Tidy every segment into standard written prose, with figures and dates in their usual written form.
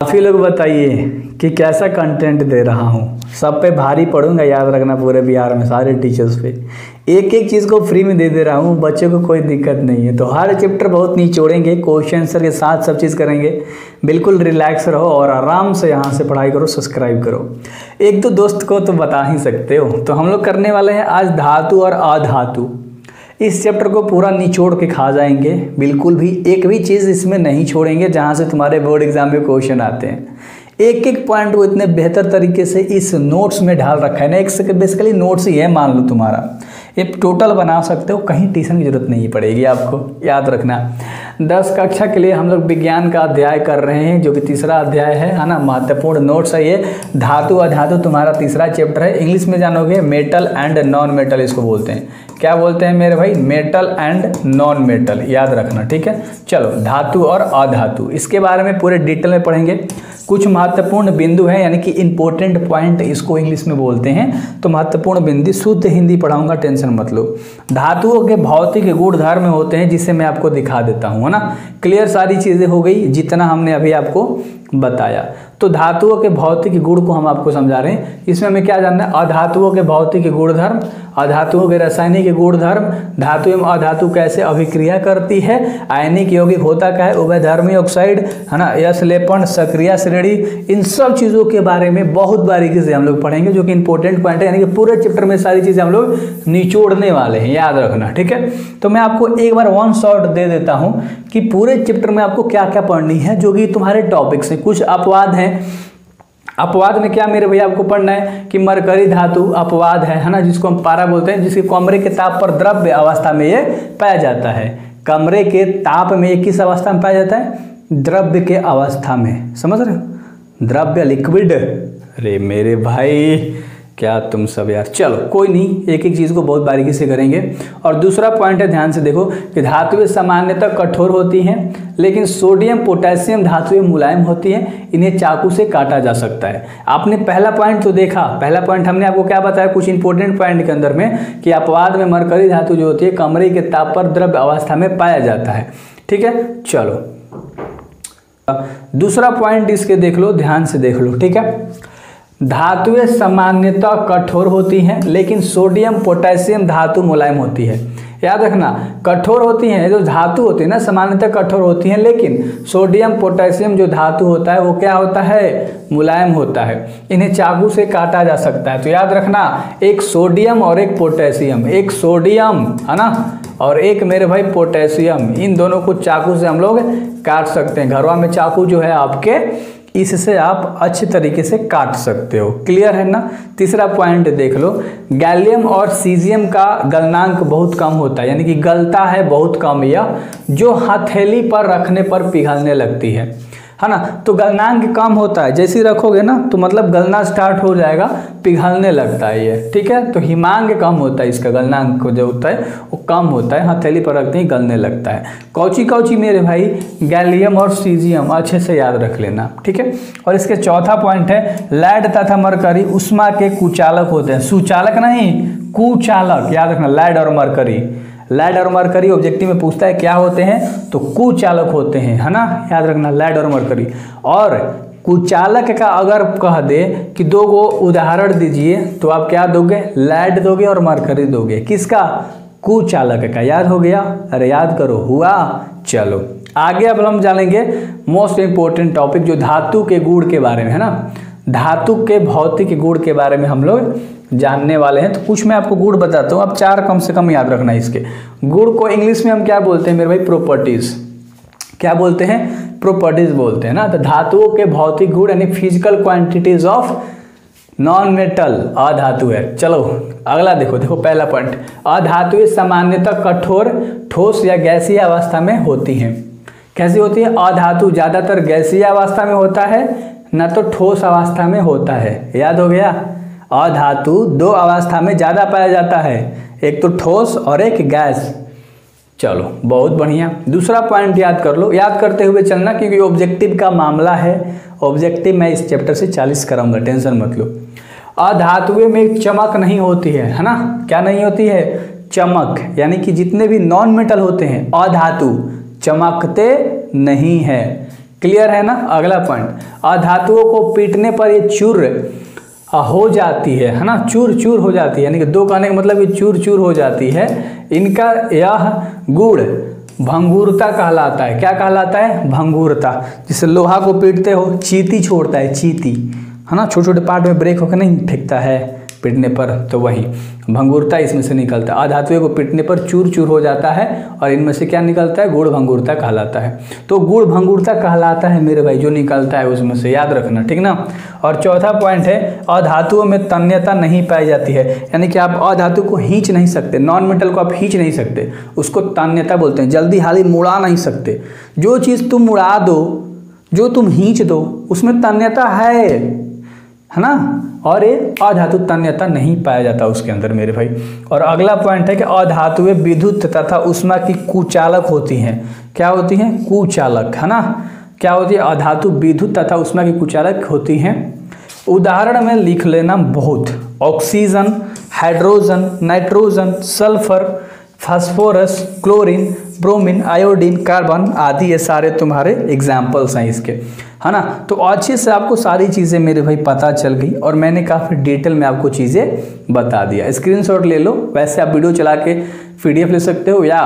काफ़ी लोग बताइए कि कैसा कंटेंट दे रहा हूँ। सब पे भारी पड़ूंगा, याद रखना, पूरे बिहार में सारे टीचर्स पे एक एक चीज़ को फ्री में दे रहा हूँ। बच्चों को कोई दिक्कत नहीं है। तो हर चैप्टर बहुत निचोड़ेंगे, क्वेश्चन आंसर के साथ सब चीज़ करेंगे। बिल्कुल रिलैक्स रहो और आराम से यहाँ से पढ़ाई करो, सब्सक्राइब करो। एक तो दोस्त को तो बता ही सकते हो। तो हम लोग करने वाले हैं आज धातु और अधातु। इस चैप्टर को पूरा निचोड़ के खा जाएंगे। बिल्कुल भी एक भी चीज़ इसमें नहीं छोड़ेंगे जहाँ से तुम्हारे बोर्ड एग्जाम में क्वेश्चन आते हैं। एक एक पॉइंट को इतने बेहतर तरीके से इस नोट्स में ढाल रखा है ना। एक बेसिकली नोट्स ही है, मान लो तुम्हारा ये टोटल बना सकते हो। कहीं ट्यूशन की जरूरत नहीं पड़ेगी आपको, याद रखना। 10 कक्षा के लिए हम लोग विज्ञान का अध्याय कर रहे हैं, जो कि तीसरा अध्याय है ना। महत्वपूर्ण नोट्स है ये। धातु अधातु तुम्हारा तीसरा चैप्टर है। इंग्लिश में जानोगे मेटल एंड नॉन मेटल इसको बोलते हैं। क्या बोलते हैं मेरे भाई? मेटल एंड नॉन मेटल, याद रखना, ठीक है। चलो, धातु और अधातु इसके बारे में पूरे डिटेल में पढ़ेंगे। कुछ महत्वपूर्ण बिंदु हैं, यानी कि इंपॉर्टेंट पॉइंट इसको इंग्लिश में बोलते हैं। तो महत्वपूर्ण बिंदु शुद्ध हिंदी पढ़ाऊंगा, टेंशन मत लो। धातुओं के भौतिक गुण धर्म होते हैं, जिसे मैं आपको दिखा देता हूँ, है ना। क्लियर, सारी चीज़ें हो गई जितना हमने अभी आपको बताया। तो धातुओं के भौतिक गुण को हम आपको समझा रहे हैं। इसमें हमें क्या जानना है? अधातुओं के भौतिक गुणधर्म, अधातुओं के रासायनिक गुणधर्म, धातु एवं अधातु कैसे अभिक्रिया करती है, आयनिक यौगिक होता क्या है, उभयधर्मी ऑक्साइड, है ना, यश लेपन, सक्रिय श्रेणी, इन सब चीज़ों के बारे में बहुत बारीकी से हम लोग पढ़ेंगे, जो कि इंपॉर्टेंट पॉइंट है। यानी कि पूरे चैप्टर में सारी चीज़ें हम लोग निचोड़ने वाले हैं, याद रखना, ठीक है। तो मैं आपको एक बार वन शॉट दे देता हूँ कि पूरे चैप्टर में आपको क्या क्या पढ़नी है, जो कि तुम्हारे टॉपिक्स हैं। कुछ अपवाद हैं। अपवाद में क्या मेरे भैया आपको पढ़ना है कि मरकरी धातु अपवाद है ना, जिसको हम पारा बोलते हैं, जिसके कमरे के ताप पर द्रव्य अवस्था में ये पाया जाता है। कमरे के ताप में ये किस अवस्था में पाया जाता है? द्रव्य के अवस्था में, समझ रहे हो? द्रव्य, लिक्विड। अरे मेरे भाई क्या तुम सब यार। चलो कोई नहीं, एक एक चीज़ को बहुत बारीकी से करेंगे। और दूसरा पॉइंट है, ध्यान से देखो कि धातुएं सामान्यतः कठोर होती हैं, लेकिन सोडियम पोटेशियम धातुएं मुलायम होती हैं। इन्हें चाकू से काटा जा सकता है। आपने पहला पॉइंट तो देखा। पहला पॉइंट हमने आपको क्या बताया कुछ इंपॉर्टेंट पॉइंट के अंदर में, कि अपवाद में मरकरी धातु जो होती है कमरे के ताप पर द्रव्य अवस्था में पाया जाता है, ठीक है। चलो दूसरा पॉइंट इसके देख लो, ध्यान से देख लो, ठीक है। धातुएं सामान्यतः कठोर होती हैं, लेकिन सोडियम पोटेशियम धातु मुलायम होती है। याद रखना, कठोर होती हैं जो धातु होती है ना, सामान्यतः कठोर होती हैं, लेकिन सोडियम पोटेशियम जो धातु होता है वो क्या होता है? मुलायम होता है। इन्हें चाकू से काटा जा सकता है। तो याद रखना, एक सोडियम और एक पोटेशियम, एक सोडियम है ना और एक मेरे भाई पोटेशियम, इन दोनों को चाकू से हम लोग काट सकते हैं। घरवा में चाकू जो है आपके, इससे आप अच्छे तरीके से काट सकते हो। क्लियर है ना। तीसरा पॉइंट देख लो, गैलियम और सीजियम का गलनांक बहुत कम होता है, यानी कि गलता है बहुत कम, या जो हथेली पर रखने पर पिघलने लगती है ना। तो गलनांक कम होता है, जैसे ही रखोगे ना तो मतलब गलना स्टार्ट हो जाएगा, पिघलने लगता है ये, ठीक है। तो हिमांक कम होता है, इसका गलनांक जो होता है वो कम होता है, हथेली पर रखते ही गलने लगता है। कौची कौची मेरे भाई? गैलियम और सीजियम, अच्छे से याद रख लेना, ठीक है। और इसके चौथा पॉइंट है, लेड तथा मरकरी उष्मा के कुचालक होते हैं। सुचालक नहीं, कुचालक, याद रखना। लेड और मरकरी, लेड और मरकरी ऑब्जेक्टिव में पूछता है क्या होते हैं, तो कुचालक होते हैं, है ना, याद रखना, लेड और मरकरी। और कुचालक का अगर कह दे कि दो गो उदाहरण दीजिए, तो आप क्या दोगे? लेड दोगे और मरकरी दोगे। किसका? कुचालक का। याद हो गया? अरे याद करो, हुआ। चलो आगे अब हम जानेंगे मोस्ट इंपोर्टेंट टॉपिक, जो धातु के गुण के बारे में, है ना। धातु के भौतिक गुण के बारे में हम लोग जानने वाले हैं। तो कुछ मैं आपको गुण बताता हूँ, आप 4 कम से कम याद रखना। इसके गुण को इंग्लिश में हम क्या बोलते हैं मेरे भाई? प्रॉपर्टीज। क्या बोलते हैं? प्रॉपर्टीज बोलते हैं ना। तो धातुओं के भौतिक गुण यानी physical quantities of non metal, अधातु है। चलो अगला देखो, देखो पहला पॉइंट, अधातुएं सामान्यतः कठोर, ठोस या गैसीय अवस्था में होती हैं। कैसी होती है? अधातु ज्यादातर गैसीय अवस्था में होता है, न तो ठोस अवस्था में होता है। याद हो गया? अधातु 2 अवस्था में ज़्यादा पाया जाता है, एक तो ठोस और एक गैस। चलो बहुत बढ़िया। दूसरा पॉइंट याद कर लो, याद करते हुए चलना, क्योंकि ऑब्जेक्टिव का मामला है। ऑब्जेक्टिव मैं इस चैप्टर से 40 कराऊंगा, टेंशन मत लो। अधातुएं में चमक नहीं होती है ना। क्या नहीं होती है? चमक, यानी कि जितने भी नॉन मेटल होते हैं अधातु चमकते नहीं है। क्लियर है ना। अगला पॉइंट, अधातुओं को पीटने पर ये चूर हो जाती है ना, चूर चूर हो जाती है, यानी कि दो कहने का मतलब ये चूर चूर हो जाती है। इनका यह गुण भंगुरता कहलाता है। क्या कहलाता है? भंगुरता। जिससे लोहा को पीटते हो चीती छोड़ता है, चीती है ना, छोटे छोटे पार्ट में ब्रेक होकर नहीं फेंकता है पीटने पर, तो वही भंगुरता इसमें से निकलता है। अधातुओं को पीटने पर चूर चूर हो जाता है और इनमें से क्या निकलता है? गुण भंगुरता कहलाता है। तो गुण भंगुरता कहलाता है मेरे भाई, जो निकलता है उसमें से, याद रखना, ठीक ना। और चौथा पॉइंट है, अधातुओं में तन्यता नहीं पाई जाती है, यानी कि आप अधातु को खींच नहीं सकते, नॉन मेटल को आप खींच नहीं सकते, उसको तन्यता बोलते हैं। जल्दी हाली मुड़ा नहीं सकते। जो चीज़ तुम मुड़ा दो, जो तुम खींच दो, उसमें तन्यता है ना। और ये अधातु तन्यता नहीं पाया जाता उसके अंदर मेरे भाई। और अगला पॉइंट है कि अधातुएं विद्युत तथा ऊष्मा की कुचालक होती हैं। क्या होती हैं? कुचालक, है ना। क्या होती है? अधातु विद्युत तथा ऊष्मा की कुचालक होती हैं। उदाहरण में लिख लेना बहुत, oxygen, hydrogen, nitrogen, sulphur, phosphorus, chlorine, bromine, iodine, carbon आदि, ये सारे तुम्हारे एग्जाम्पल्स हैं इसके, है ना। तो अच्छे से आपको सारी चीज़ें मेरे भाई पता चल गई और मैंने काफ़ी डिटेल में आपको चीज़ें बता दिया। स्क्रीनशॉट ले लो, वैसे आप वीडियो चला के PDF ले सकते हो या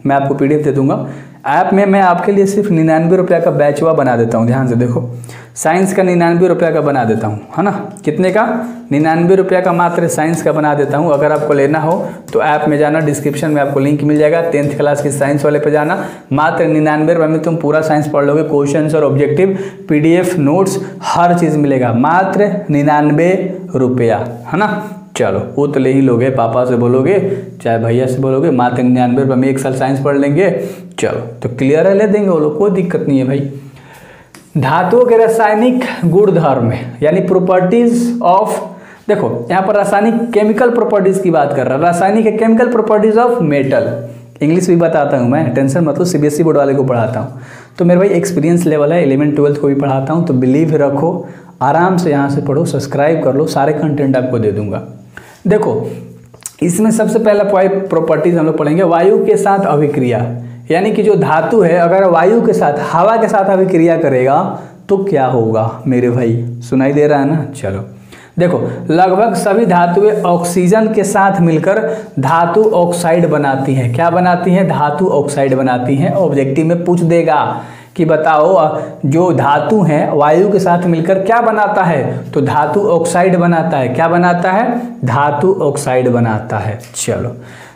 मैं आपको PDF दे दूंगा। ऐप में मैं आपके लिए सिर्फ 99 रुपये का बैचवा बना देता हूँ। ध्यान से देखो, साइंस का 99 रुपये का बना देता हूँ, है ना। कितने का? 99 रुपये का मात्र साइंस का बना देता हूँ। अगर आपको लेना हो तो ऐप में जाना, डिस्क्रिप्शन में आपको लिंक मिल जाएगा। 10th क्लास की साइंस वाले पे जाना, मात्र 99 रुपये में तुम पूरा साइंस पढ़ लोगे। क्वेश्चंस और ऑब्जेक्टिव, PDF, नोट्स, हर चीज़ मिलेगा, मात्र 99 रुपया, है ना। चलो, वो तो ले ही लोगे, पापा से बोलोगे चाहे भैया से बोलोगे, मात्र 99 रुपये में 1 साल साइंस पढ़ लेंगे। चलो, तो क्लियर है, ले देंगे वो लोग, कोई दिक्कत नहीं है भाई। धातुओं के रासायनिक गुणधर्म यानी प्रॉपर्टीज ऑफ, देखो यहाँ पर रासायनिक केमिकल प्रॉपर्टीज की बात कर रहा है। रासायनिक chemical properties of metal, English भी बताता हूँ मैं, टेंशन मत लो, CBSE बोर्ड वाले को पढ़ाता हूँ। तो मेरे भाई एक्सपीरियंस लेवल है, 11th 12th को भी पढ़ाता हूँ, तो बिलीव रखो, आराम से यहाँ से पढ़ो, सब्सक्राइब कर लो, सारे कंटेंट आपको दे दूंगा। देखो, इसमें सबसे पहला प्रॉपर्टीज हम लोग पढ़ेंगे, वायु के साथ अभिक्रिया, यानी कि जो धातु है अगर वायु के साथ, हवा के साथ अभिक्रिया करेगा तो क्या होगा मेरे भाई, सुनाई दे रहा है ना। चलो देखो, लगभग सभी धातुएं ऑक्सीजन के साथ मिलकर धातु ऑक्साइड बनाती हैं। क्या बनाती हैं? धातु ऑक्साइड बनाती हैं। ऑब्जेक्टिव में पूछ देगा कि बताओ जो धातु है वायु के साथ मिलकर क्या बनाता है, तो धातु ऑक्साइड बनाता है। क्या बनाता है? धातु ऑक्साइड बनाता है। चलो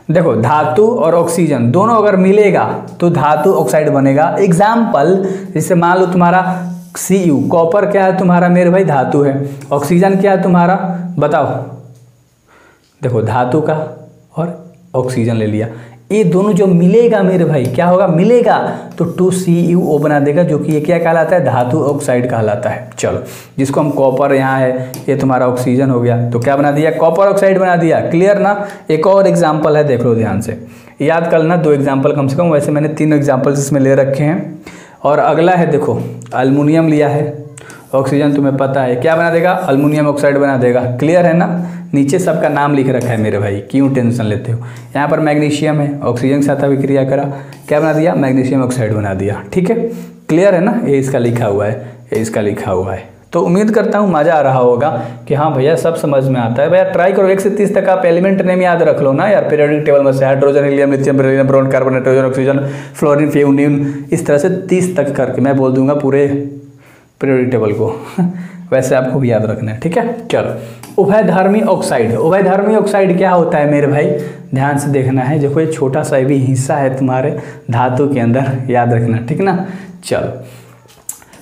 देखो, धातु और ऑक्सीजन दोनों अगर मिलेगा तो धातु ऑक्साइड बनेगा। एग्जाम्पल, जैसे मान लो तुम्हारा Cu, कॉपर क्या है तुम्हारा मेरे भाई? धातु है। ऑक्सीजन क्या है तुम्हारा? बताओ। देखो, धातु का और ऑक्सीजन ले लिया, ये दोनों जो मिलेगा मेरे भाई, क्या होगा? मिलेगा तो 2CuO बना देगा, जो कि ये क्या कहलाता है? धातु ऑक्साइड कहलाता है। चलो, जिसको हम कॉपर यहाँ है, ये तुम्हारा ऑक्सीजन हो गया, तो क्या बना दिया? कॉपर ऑक्साइड बना दिया। क्लियर ना। एक और एग्जाम्पल है, देख लो ध्यान से, याद कर लेना, 2 एग्जाम्पल कम से कम, वैसे मैंने 3 एग्जाम्पल्स इसमें ले रखे हैं। और अगला है, देखो, एल्युमिनियम लिया है, ऑक्सीजन तुम्हें पता है, क्या बना देगा? एल्युमिनियम ऑक्साइड बना देगा। क्लियर है ना। नीचे सबका नाम लिख रखा है मेरे भाई, क्यों टेंशन लेते हो। यहाँ पर मैग्नीशियम है, ऑक्सीजन के साथ अभिक्रिया करा, क्या बना दिया? मैग्नीशियम ऑक्साइड बना दिया। ठीक है, क्लियर है ना। ये इसका लिखा हुआ है, ये इसका लिखा हुआ है। तो उम्मीद करता हूँ मज़ा आ रहा होगा कि हाँ भैया सब समझ में आता है। भैया ट्राई करो 1 से 30 तक आप एलिमेंट नेम याद रख लो ना यार, पीरियोडिक टेबल में से hydrogen, helium, lithium, beryllium, boron, carbon, nitrogen, oxygen, fluorine, फ्यूनियम, इस तरह से 30 तक करके मैं बोल दूंगा पूरे पीरियोडिक टेबल को वैसे आपको भी याद रखना है। ठीक है, चलो। उभयधर्मी ऑक्साइड, उभयधर्मी ऑक्साइड क्या होता है मेरे भाई? ध्यान से देखना है, जो कोई छोटा सा भी हिस्सा है तुम्हारे धातु के अंदर, याद रखना, ठीक ना। चलो,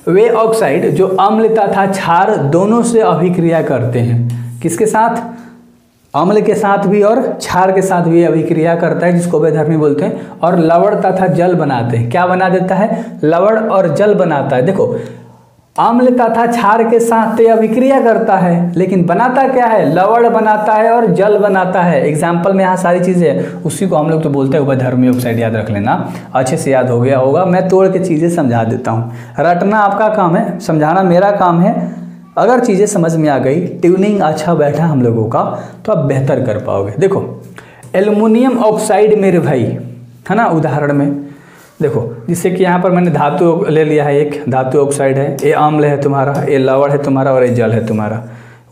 वे ऑक्साइड जो अम्ल तथा क्षार दोनों से अभिक्रिया करते हैं। किसके साथ? अम्ल के साथ भी और क्षार के साथ भी अभिक्रिया करता है, जिसको उभयधर्मी बोलते हैं। और लवण तथा जल बनाते हैं। क्या बना देता है? लवण और जल बनाता है। देखो, अम्ल तथा क्षार के साथ तो अभिक्रिया करता है, लेकिन बनाता क्या है? लवण बनाता है और जल बनाता है। एग्जाम्पल में यहाँ सारी चीज़ें, उसी को हम लोग तो बोलते हैं उभयधर्मी ऑक्साइड। याद रख लेना, अच्छे से याद हो गया होगा। मैं तोड़ के चीज़ें समझा देता हूँ, रटना आपका काम है, समझाना मेरा काम है। अगर चीज़ें समझ में आ गई, ट्यूनिंग अच्छा बैठा हम लोगों का, तो आप बेहतर कर पाओगे। देखो, एल्युमिनियम ऑक्साइड मेरे भाई, है ना, उदाहरण में देखो, जिससे कि यहाँ पर मैंने धातु ले लिया है, एक धातु ऑक्साइड है, ये अम्ल है तुम्हारा, ये लवण है तुम्हारा और ये जल है तुम्हारा।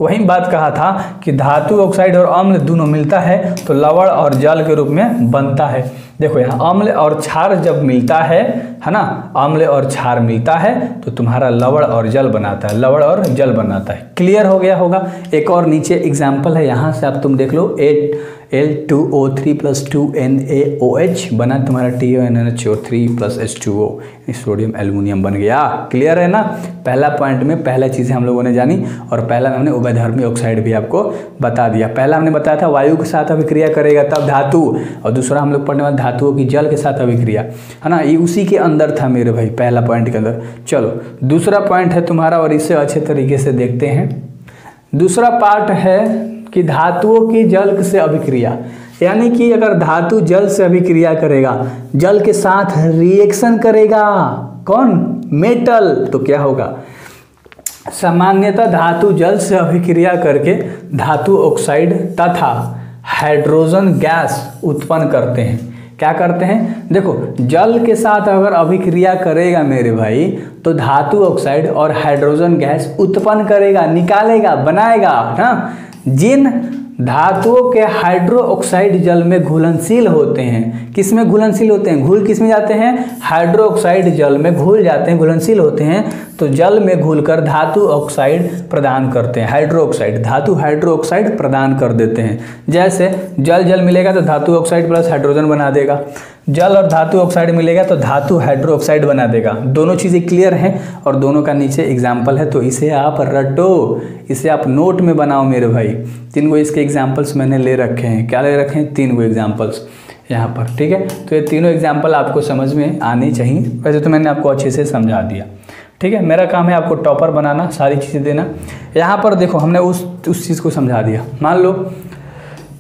वही बात कहा था कि धातु ऑक्साइड और अम्ल दोनों मिलता है तो लवण और जल के रूप में बनता है। देखो यहाँ अम्ल और क्षार जब मिलता है ना, अम्ल और क्षार मिलता है तो तुम्हारा लवण और जल बनाता है, लवण और जल बनाता है। क्लियर हो गया होगा। एक और नीचे एग्जाम्पल है, यहाँ से आप तुम देख लो, 8L2O3 + 2NaOH बना तुम्हारा TONH3 + H2O, सोडियम एल्युमिनियम बन गया। क्लियर है ना। पहला पॉइंट में पहला चीज़ें हम लोगों ने जानी, और पहला हमने उभयधर्मी ऑक्साइड भी आपको बता दिया। पहला हमने बताया था वायु के साथ अभिक्रिया करेगा तब धातु, और दूसरा हम लोग पढ़ने वाले धातुओं की जल के साथ अभिक्रिया, है ना, ये उसी के अंदर था मेरे भाई, पहला पॉइंट के अंदर। चलो दूसरा पॉइंट है तुम्हारा, और इसे अच्छे तरीके से देखते हैं। दूसरा पार्ट है कि धातुओं की जल से अभिक्रिया, यानी कि अगर धातु जल से अभिक्रिया करेगा, जल के साथ रिएक्शन करेगा, कौन, मेटल, तो क्या होगा। सामान्यतः धातु जल से अभिक्रिया करके धातु ऑक्साइड तथा हाइड्रोजन गैस उत्पन्न करते हैं। क्या करते हैं, देखो जल के साथ अगर अभिक्रिया करेगा मेरे भाई तो धातु ऑक्साइड और हाइड्रोजन गैस उत्पन्न करेगा, निकालेगा, बनाएगा ना। जिन धातुओं के हाइड्रो ऑक्साइड जल में घुलनशील होते हैं, किस में घुलनशील होते हैं, घुल किस में जाते हैं, हाइड्रो ऑक्साइड जल में घुल जाते हैं, घुलनशील होते हैं, तो जल में घुलकर धातु ऑक्साइड प्रदान करते हैं, हाइड्रो ऑक्साइड, धातु हाइड्रो ऑक्साइड प्रदान कर देते हैं। जैसे जल मिलेगा तो धातु ऑक्साइड प्लस हाइड्रोजन बना देगा, जल और धातु ऑक्साइड मिलेगा तो धातु हाइड्रो ऑक्साइड बना देगा। दोनों चीज़ें क्लियर हैं, और दोनों का नीचे एग्जाम्पल है, तो इसे आप रटो, इसे आप नोट में बनाओ मेरे भाई। 3 गो इसके एग्जाम्पल्स मैंने ले रखे हैं। क्या ले रखे हैं, 3 गो एग्जाम्पल्स यहाँ पर, ठीक है। तो ये तीनों एग्जाम्पल आपको समझ में आनी चाहिए। वैसे तो मैंने आपको अच्छे से समझा दिया, ठीक है। मेरा काम है आपको टॉपर बनाना, सारी चीज़ें देना। यहाँ पर देखो हमने उस चीज़ को समझा दिया। मान लो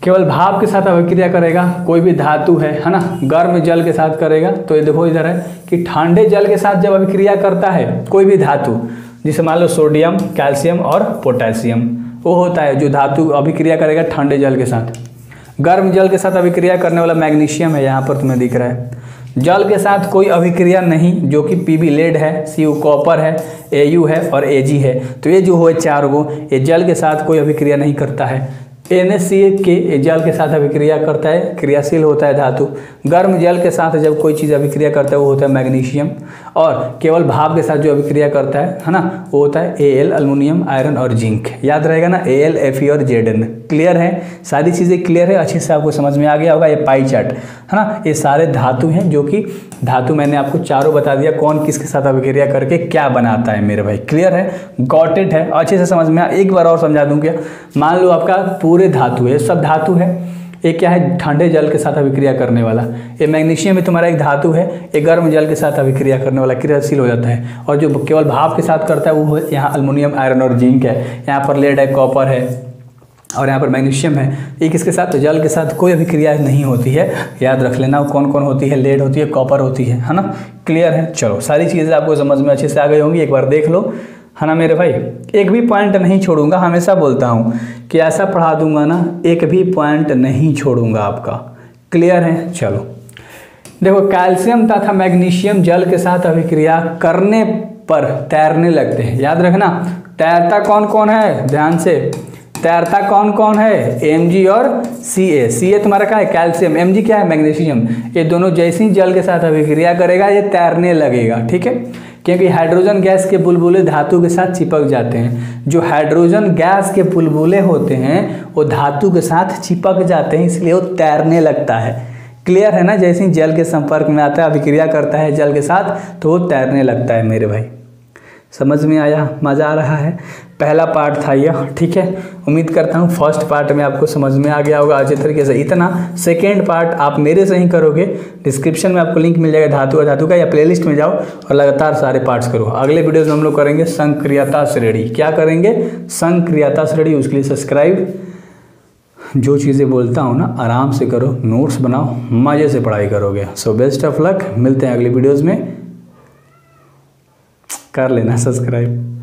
केवल भाप के साथ अभिक्रिया करेगा कोई भी धातु है ना, गर्म जल के साथ करेगा, तो ये देखो इधर है कि ठंडे जल के साथ जब अभिक्रिया करता है कोई भी धातु, जिसे मान लो सोडियम, कैल्शियम और पोटेशियम, वो होता है जो धातु अभिक्रिया करेगा ठंडे जल के साथ। गर्म जल के साथ अभिक्रिया करने वाला मैग्नीशियम है, यहाँ पर तुम्हें दिख रहा है। जल के साथ कोई अभिक्रिया नहीं, जो कि Pb लेड है, Cu कॉपर है, Au है और Ag है। तो ये जो हो 4 गो, ये जल के साथ कोई अभिक्रिया नहीं करता है। NaCl के जल के साथ अभिक्रिया करता है, क्रियाशील होता है धातु। गर्म जल के साथ जब कोई चीज़ अभिक्रिया करता है वो होता है मैग्नीशियम, और केवल भाप के साथ जो अभिक्रिया करता है ना, वो होता है Al, अल्युमिनियम, आयरन और जिंक। याद रहेगा ना, Al, Fe और Zn। क्लियर है, सारी चीज़ें क्लियर है, अच्छे से आपको समझ में आ गया होगा। ये पाई चार्ट है ना, ये सारे धातु हैं, जो कि धातु मैंने आपको चारों बता दिया कौन किसके साथ अभिक्रिया करके क्या बनाता है मेरे भाई। क्लियर है, गॉट इट है, अच्छे से समझ में आ। एक बार और समझा दूँ क्या, मान लो आपका पूरे धातु है, सब धातु है, एक क्या है ठंडे जल के साथ अभिक्रिया करने वाला, ये मैग्नीशियम भी तुम्हारा एक धातु है, एक गर्म जल के साथ अभिक्रिया करने वाला, क्रियाशील हो जाता है। और जो केवल भाप के साथ करता है वो यहाँ अल्युमिनियम, आयरन और जिंक है, यहाँ पर लेड है, कॉपर है और यहाँ पर मैग्नीशियम है। एक इसके साथ जल के साथ कोई अभिक्रिया नहीं होती है, याद रख लेना कौन कौन होती है, लेड होती है, कॉपर होती है ना। क्लियर है, चलो सारी चीज़ें आपको समझ में अच्छे से आ गई होंगी, एक बार देख लो, है ना मेरे भाई। एक भी पॉइंट नहीं छोड़ूंगा, हमेशा बोलता हूँ कि ऐसा पढ़ा दूंगा ना, एक भी पॉइंट नहीं छोड़ूंगा आपका। क्लियर है, चलो देखो, कैल्शियम तथा मैग्नीशियम जल के साथ अभिक्रिया करने पर तैरने लगते हैं। याद रखना, तैरता कौन कौन है, ध्यान से, तैरता कौन कौन है, Mg और Ca तुम्हारा क्या है, कैल्शियम, Mg क्या है, मैग्नीशियम। ये दोनों जैसे ही जल के साथ अभिक्रिया करेगा ये तैरने लगेगा, ठीक है, क्योंकि हाइड्रोजन गैस के बुलबुले धातु के साथ चिपक जाते हैं। जो हाइड्रोजन गैस के बुलबुले होते हैं वो धातु के साथ चिपक जाते हैं, इसलिए वो तैरने लगता है। क्लियर है ना, जैसे ही जल के संपर्क में आता है, अभिक्रिया करता है जल के साथ, तो वो तैरने लगता है मेरे भाई। समझ में आया, मज़ा आ रहा है। पहला पार्ट था यह, ठीक है। उम्मीद करता हूँ फर्स्ट पार्ट में आपको समझ में आ गया होगा अच्छे तरीके से। इतना सेकेंड पार्ट आप मेरे से ही करोगे, डिस्क्रिप्शन में आपको लिंक मिल जाएगा धातु का, या प्लेलिस्ट में जाओ और लगातार सारे पार्ट्स करो। अगले वीडियोज़ में हम लोग करेंगे संक्रियता श्रेणी। क्या करेंगे, संक्रियता श्रेणी। उसके लिए सब्सक्राइब, जो चीज़ें बोलता हूँ ना आराम से करो, नोट्स बनाओ, मज़े से पढ़ाई करोगे। सो बेस्ट ऑफ लक, मिलते हैं अगले वीडियोज़ में। कर लेना सब्सक्राइब।